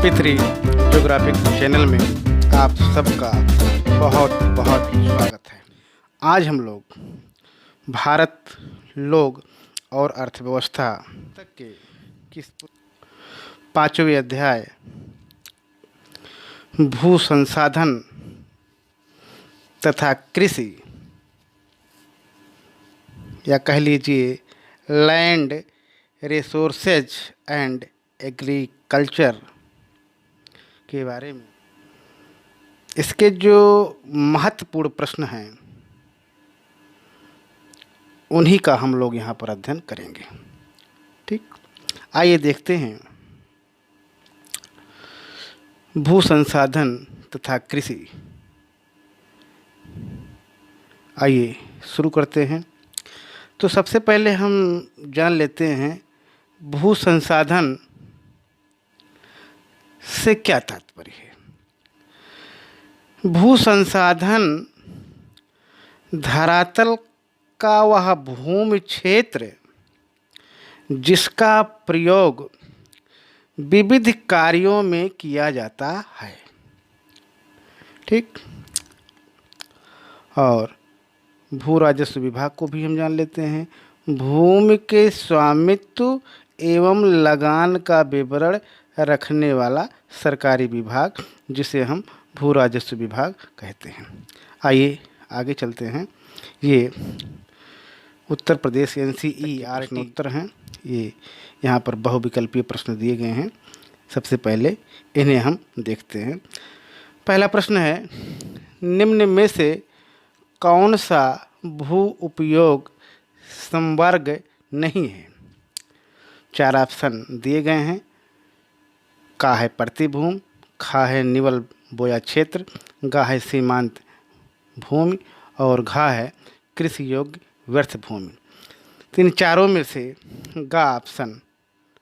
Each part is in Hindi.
MP3 ज्योग्राफिक चैनल में आप सबका बहुत बहुत स्वागत है। आज हम लोग भारत, लोग और अर्थव्यवस्था तक के किस 5वें अध्याय भू संसाधन तथा कृषि या कह लीजिए लैंड रिसोर्सेज एंड एग्रीकल्चर के बारे में, इसके जो महत्वपूर्ण प्रश्न हैं उन्हीं का हम लोग यहाँ पर अध्ययन करेंगे। ठीक, आइए देखते हैं भू संसाधन तथा कृषि। आइए शुरू करते हैं। तो सबसे पहले हम जान लेते हैं भू संसाधन से क्या तात्पर्य है। भू संसाधन धरातल का वह भूमि क्षेत्र जिसका प्रयोग विविध कार्यों में किया जाता है। ठीक, और भू राजस्व विभाग को भी हम जान लेते हैं। भूमि के स्वामित्व एवं लगान का विवरण रखने वाला सरकारी विभाग जिसे हम भू राजस्व विभाग कहते हैं। आइए आगे चलते हैं। ये उत्तर प्रदेश NCERT उत्तर हैं। ये यहाँ पर बहुविकल्पीय प्रश्न दिए गए हैं। सबसे पहले इन्हें हम देखते हैं। पहला प्रश्न है, निम्न में से कौन सा भू उपयोग संवर्ग नहीं है। 4 ऑप्शन दिए गए हैं। का है प्रतिभूमि, खा है निवल बोया क्षेत्र, गा है सीमांत भूमि और घा है कृषि योग्य व्यर्थ भूमि। तो इन चारों में से गा ऑप्शन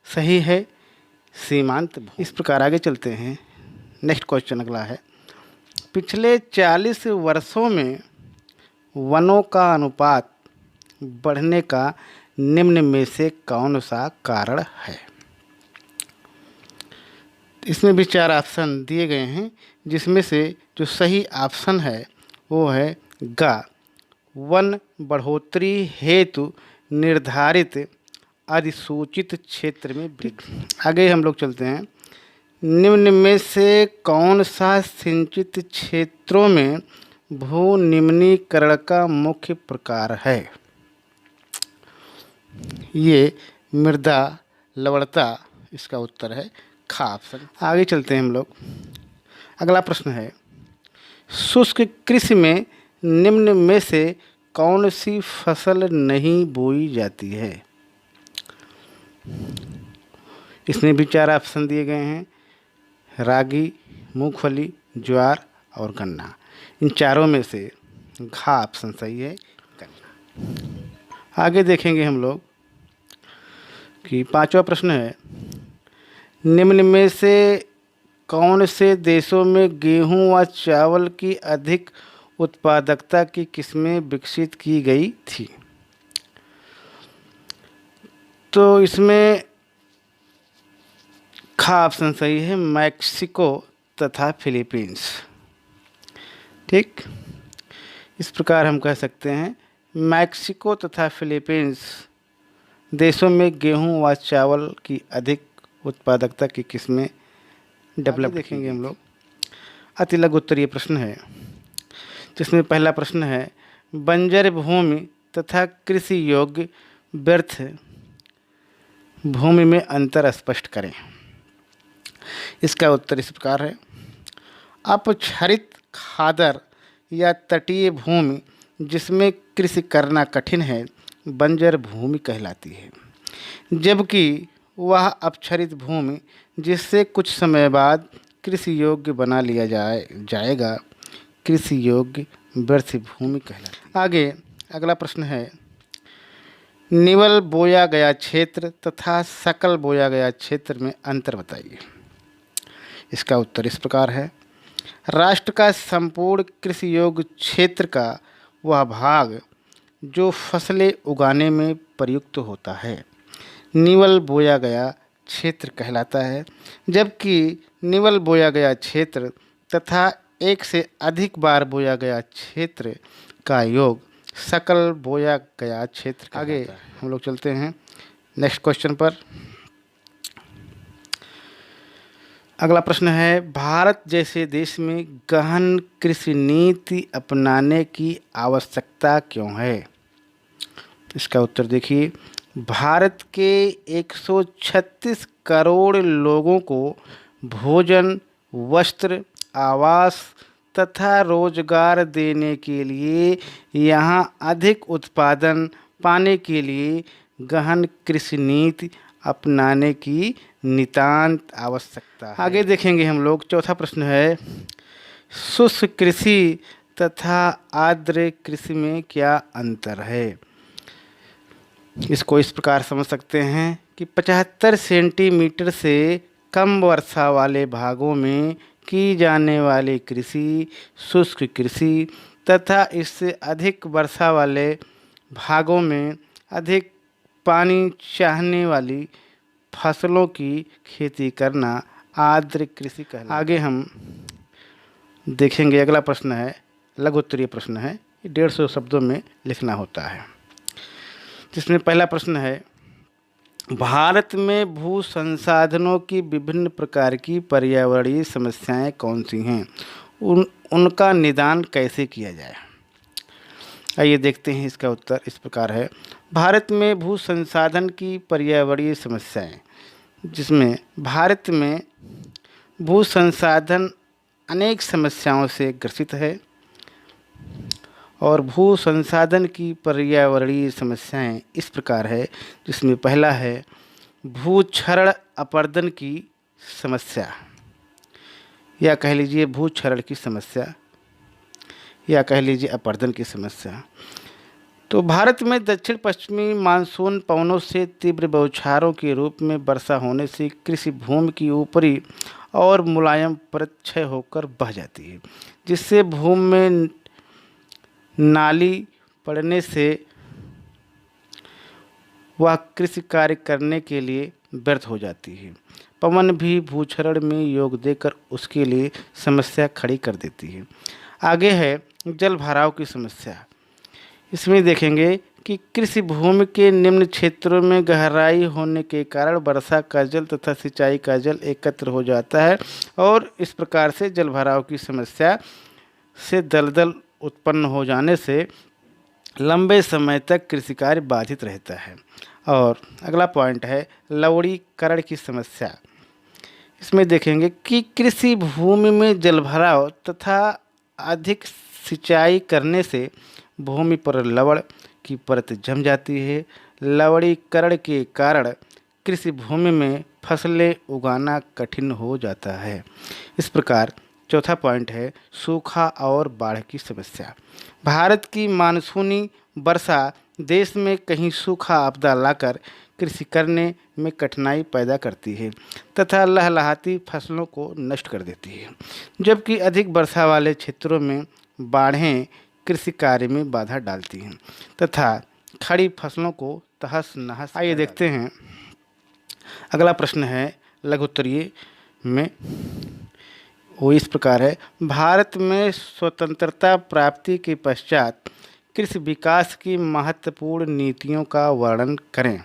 सही है, सीमांत भूमि। इस प्रकार आगे चलते हैं। नेक्स्ट क्वेश्चन अगला है, पिछले 40 वर्षों में वनों का अनुपात बढ़ने का निम्न में से कौन सा कारण है। इसमें भी 4 ऑप्शन दिए गए हैं, जिसमें से जो सही ऑप्शन है वो है गा, वन बढ़ोतरी हेतु निर्धारित अधिसूचित क्षेत्र में वृद्धि। आगे हम लोग चलते हैं। निम्न में से कौन सा सिंचित क्षेत्रों में भू निम्नीकरण का मुख्य प्रकार है। ये मृदा लवणता इसका उत्तर है खा ऑप्शन। आगे चलते हैं हम लोग। अगला प्रश्न है, शुष्क कृषि में निम्न में से कौन सी फसल नहीं बोई जाती है। इसमें भी 4 ऑप्शन दिए गए हैं, रागी, मूंगफली, ज्वार और गन्ना। इन चारों में से घा ऑप्शन सही है, गन्ना। आगे देखेंगे हम लोग कि 5वां प्रश्न है, निम्न में से कौन से देशों में गेहूं व चावल की अधिक उत्पादकता की किस्में विकसित की गई थी। तो इसमें खा ऑप्शन सही है, मैक्सिको तथा फिलीपींस। ठीक, इस प्रकार हम कह सकते हैं मैक्सिको तथा फिलीपींस देशों में गेहूं व चावल की अधिक उत्पादकता की किस्में डेवलप देखेंगे हम लोग। अति लघु उत्तरीय प्रश्न है, जिसमें पहला प्रश्न है, बंजर भूमि तथा कृषि योग्य व्यर्थ भूमि में अंतर स्पष्ट करें। इसका उत्तर इस प्रकार है, अपक्षरित खादर या तटीय भूमि जिसमें कृषि करना कठिन है बंजर भूमि कहलाती है, जबकि वह अपक्षरित भूमि जिससे कुछ समय बाद कृषि योग्य बना लिया जाएगा कृषि योग्य व्यर्थ भूमि कहलाती है। आगे अगला प्रश्न है, निवल बोया गया क्षेत्र तथा सकल बोया गया क्षेत्र में अंतर बताइए। इसका उत्तर इस प्रकार है, राष्ट्र का संपूर्ण कृषि योग्य क्षेत्र का वह भाग जो फसलें उगाने में प्रयुक्त होता है निवल बोया गया क्षेत्र कहलाता है, जबकि निवल बोया गया क्षेत्र तथा एक से अधिक बार बोया गया क्षेत्र का योग सकल बोया गया क्षेत्र। आगे हम लोग चलते हैं नेक्स्ट क्वेश्चन पर। अगला प्रश्न है, भारत जैसे देश में गहन कृषि नीति अपनाने की आवश्यकता क्यों है? इसका उत्तर देखिए, भारत के 136 करोड़ लोगों को भोजन, वस्त्र, आवास तथा रोजगार देने के लिए यहाँ अधिक उत्पादन पाने के लिए गहन कृषि नीति अपनाने की नितांत आवश्यकता है। आगे देखेंगे हम लोग, चौथा प्रश्न है, शुष्क कृषि तथा आर्द्र कृषि में क्या अंतर है? इसको इस प्रकार समझ सकते हैं कि 75 सेंटीमीटर से कम वर्षा वाले भागों में की जाने वाली कृषि शुष्क कृषि तथा इससे अधिक वर्षा वाले भागों में अधिक पानी चाहने वाली फसलों की खेती करना आर्द्र कृषि कहलाता है। आगे हम देखेंगे, अगला प्रश्न है, लघु उत्तरीय प्रश्न है, 150 शब्दों में लिखना होता है। जिसमें पहला प्रश्न है, भारत में भू संसाधनों की विभिन्न प्रकार की पर्यावरणीय समस्याएं कौन सी हैं? उनका निदान कैसे किया जाए? आइए देखते हैं। इसका उत्तर इस प्रकार है, भारत में भू संसाधन की पर्यावरणीय समस्याएं, जिसमें भारत में भू संसाधन अनेक समस्याओं से ग्रसित है और भू संसाधन की पर्यावरणीय समस्याएं इस प्रकार है, जिसमें पहला है भूक्षरण अपरदन की समस्या, या कह लीजिए भूक्षरण की समस्या, या कह लीजिए अपरदन की समस्या। तो भारत में दक्षिण पश्चिमी मानसून पवनों से तीव्र बौछारों के रूप में वर्षा होने से कृषि भूमि की ऊपरी और मुलायम परत क्षय होकर बह जाती है, जिससे भूमि में नाली पड़ने से वह कृषि कार्य करने के लिए व्यर्थ हो जाती है। पवन भी भूक्षरण में योग देकर उसके लिए समस्या खड़ी कर देती है। आगे है जल भराव की समस्या। इसमें देखेंगे कि कृषि भूमि के निम्न क्षेत्रों में गहराई होने के कारण वर्षा का जल तथा सिंचाई का जल एकत्र हो जाता है और इस प्रकार से जल भराव की समस्या से दलदल उत्पन्न हो जाने से लंबे समय तक कृषि कार्य बाधित रहता है। और अगला पॉइंट है लवणीकरण की समस्या। इसमें देखेंगे कि कृषि भूमि में जलभराव तथा अधिक सिंचाई करने से भूमि पर लवण की परत जम जाती है। लवणीकरण के कारण कृषि भूमि में फसलें उगाना कठिन हो जाता है। इस प्रकार चौथा पॉइंट है सूखा और बाढ़ की समस्या। भारत की मानसूनी वर्षा देश में कहीं सूखा आपदा लाकर कृषि करने में कठिनाई पैदा करती है तथा लहलहाती फसलों को नष्ट कर देती है, जबकि अधिक वर्षा वाले क्षेत्रों में बाढ़ें कृषि कार्य में बाधा डालती हैं तथा खड़ी फसलों को तहस नहस। आइए देखते हैं, अगला प्रश्न है लघु उत्तरीय में, वो इस प्रकार है, भारत में स्वतंत्रता प्राप्ति के पश्चात कृषि विकास की महत्वपूर्ण नीतियों का वर्णन करें।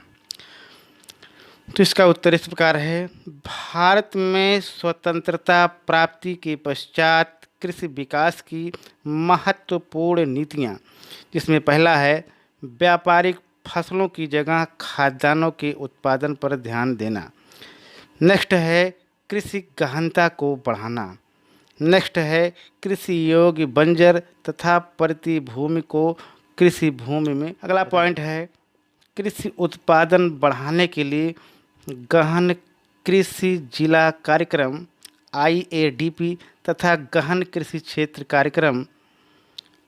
तो इसका उत्तर इस प्रकार है, भारत में स्वतंत्रता प्राप्ति के पश्चात कृषि विकास की महत्वपूर्ण नीतियां, जिसमें पहला है व्यापारिक फसलों की जगह खाद्यान्नों के उत्पादन पर ध्यान देना। नेक्स्ट है कृषि गहनता को बढ़ाना। नेक्स्ट है कृषि योग्य बंजर तथा परती भूमि को कृषि भूमि में। अगला पॉइंट है कृषि उत्पादन बढ़ाने के लिए गहन कृषि जिला कार्यक्रम IADP तथा गहन कृषि क्षेत्र कार्यक्रम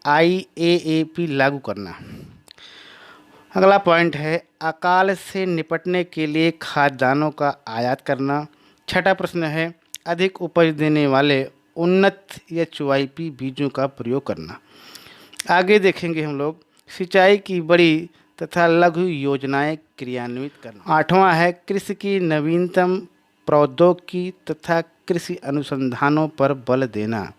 IAAP लागू करना। अगला पॉइंट है अकाल से निपटने के लिए खाद्यान्नों का आयात करना। छठा प्रश्न है अधिक उपज देने वाले उन्नत HYP बीजों का प्रयोग करना। आगे देखेंगे हम लोग सिंचाई की बड़ी तथा लघु योजनाएं क्रियान्वित करना। आठवां है कृषि की नवीनतम प्रौद्योगिकी तथा कृषि अनुसंधानों पर बल देना।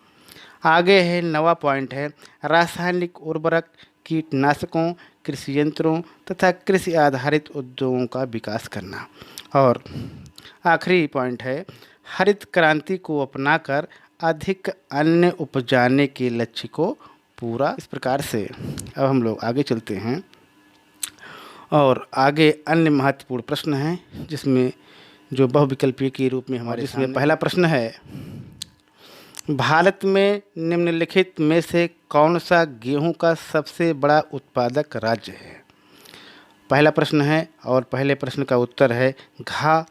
आगे है 9वां पॉइंट है रासायनिक उर्वरक, कीटनाशकों, कृषि यंत्रों तथा कृषि आधारित उद्योगों का विकास करना। और आखिरी पॉइंट है हरित क्रांति को अपनाकर अधिक अन्न उपजाने के लक्ष्य को पूरा। इस प्रकार से अब हम लोग आगे चलते हैं और आगे अन्य महत्वपूर्ण प्रश्न हैं जिसमें जो बहुविकल्पीय के रूप में हमारे इसमें पहला प्रश्न है भारत में निम्नलिखित में से कौन सा गेहूं का सबसे बड़ा उत्पादक राज्य है। पहला प्रश्न है और पहले प्रश्न का उत्तर है घा,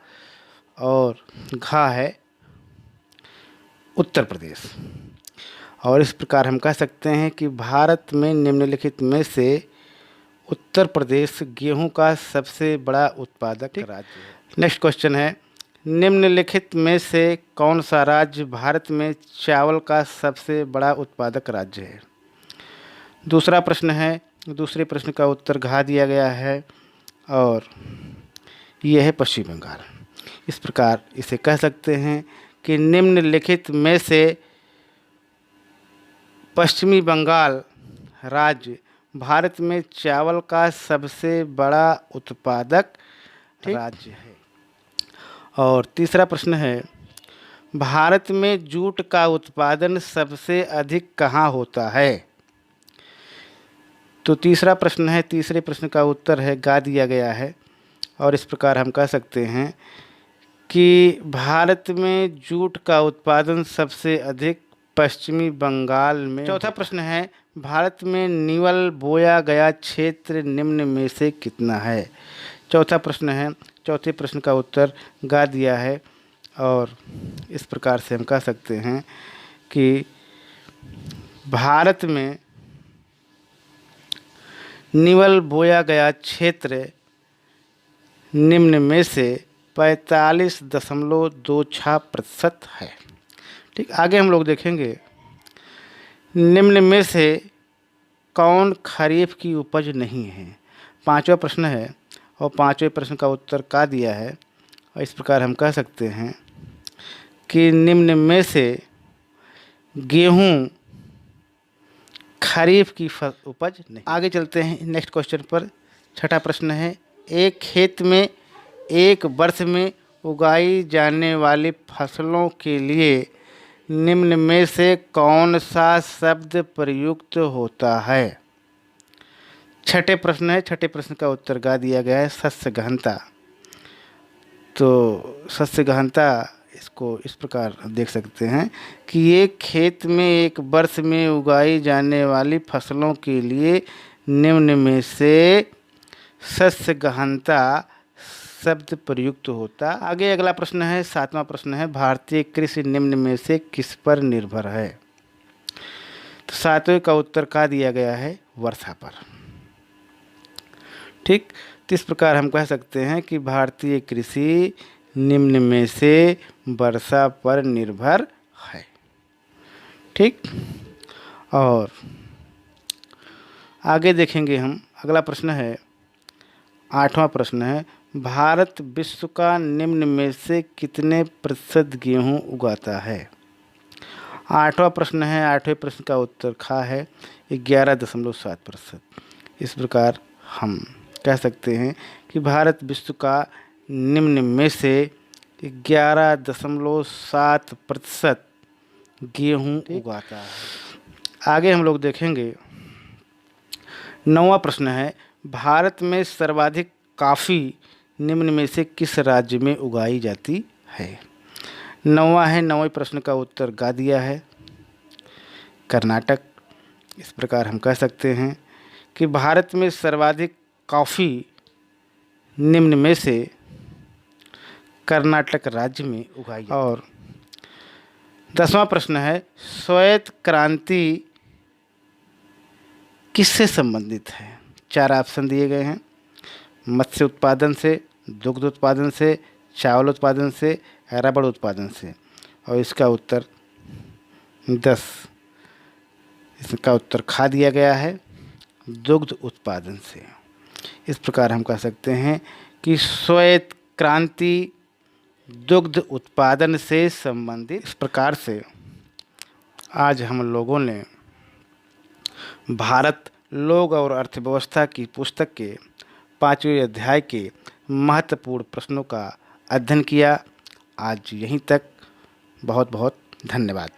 और घा है उत्तर प्रदेश। और इस प्रकार हम कह सकते हैं कि भारत में निम्नलिखित में से उत्तर प्रदेश गेहूं का सबसे बड़ा उत्पादक राज्य है। नेक्स्ट क्वेश्चन है निम्नलिखित में से कौन सा राज्य भारत में चावल का सबसे बड़ा उत्पादक राज्य है। दूसरा प्रश्न है, दूसरे प्रश्न का उत्तर घा दिया गया है और यह है पश्चिम बंगाल। इस प्रकार इसे कह सकते हैं कि निम्नलिखित में से पश्चिमी बंगाल राज्य भारत में चावल का सबसे बड़ा उत्पादक राज्य है। और तीसरा प्रश्न है भारत में जूट का उत्पादन सबसे अधिक कहाँ होता है। तो तीसरा प्रश्न है, तीसरे प्रश्न का उत्तर है गा दिया गया है। और इस प्रकार हम कह सकते हैं कि भारत में जूट का उत्पादन सबसे अधिक पश्चिमी बंगाल में। चौथा प्रश्न है भारत में नीवल बोया गया क्षेत्र निम्न में से कितना है। चौथा प्रश्न है, चौथे प्रश्न का उत्तर गा दिया है। और इस प्रकार से हम कह सकते हैं कि भारत में नीवल बोया गया क्षेत्र निम्न में से 45.26% है। ठीक, आगे हम लोग देखेंगे निम्न में से कौन खरीफ की उपज नहीं है। पांचवा प्रश्न है और पांचवें प्रश्न का उत्तर का दिया है। और इस प्रकार हम कह सकते हैं कि निम्न में से गेहूं खरीफ की उपज नहीं। आगे चलते हैं नेक्स्ट क्वेश्चन पर। छठा प्रश्न है एक खेत में एक वर्ष में उगाई जाने वाली फसलों के लिए निम्न में से कौन सा शब्द प्रयुक्त होता है। छठे प्रश्न है, छठे प्रश्न का उत्तर गा दिया गया है शस्य गहनता। तो शस्य गहनता इसको इस प्रकार देख सकते हैं कि एक खेत में एक वर्ष में उगाई जाने वाली फसलों के लिए निम्न में से शस्य गहनता शब्द प्रयुक्त होता। आगे अगला प्रश्न है, सातवां प्रश्न है भारतीय कृषि निम्न में से किस पर निर्भर है। तो सातवें का उत्तर का दिया गया है वर्षा पर। ठीक, तो इस प्रकार हम कह सकते हैं कि भारतीय कृषि निम्न में से वर्षा पर निर्भर है। ठीक, और आगे देखेंगे हम अगला प्रश्न है, आठवां प्रश्न है भारत विश्व का निम्न में से कितने प्रतिशत गेहूं उगाता है। आठवां प्रश्न है, आठवें प्रश्न का उत्तर खा है 11.7%। इस प्रकार हम कह सकते हैं कि भारत विश्व का निम्न में से 11.7% गेहूं उगाता है। आगे हम लोग देखेंगे 9वां प्रश्न है भारत में सर्वाधिक कॉफ़ी निम्न में से किस राज्य में उगाई जाती है। 9वां है, 9वें प्रश्न का उत्तर गा दिया है कर्नाटक। इस प्रकार हम कह सकते हैं कि भारत में सर्वाधिक कॉफ़ी निम्न में से कर्नाटक राज्य में उगाई। और 10वां प्रश्न है श्वेत क्रांति किससे संबंधित है। 4 ऑप्शन दिए गए हैं, मत्स्य उत्पादन से, दुग्ध उत्पादन से, चावल उत्पादन से, रबड़ उत्पादन से। और इसका उत्तर 10, इसका उत्तर खा दिया गया है दुग्ध उत्पादन से। इस प्रकार हम कह सकते हैं कि श्वेत क्रांति दुग्ध उत्पादन से संबंधित। इस प्रकार से आज हम लोगों ने भारत लोग और अर्थव्यवस्था की पुस्तक के 5वें अध्याय के महत्वपूर्ण प्रश्नों का अध्ययन किया। आज यहीं तक। बहुत बहुत धन्यवाद।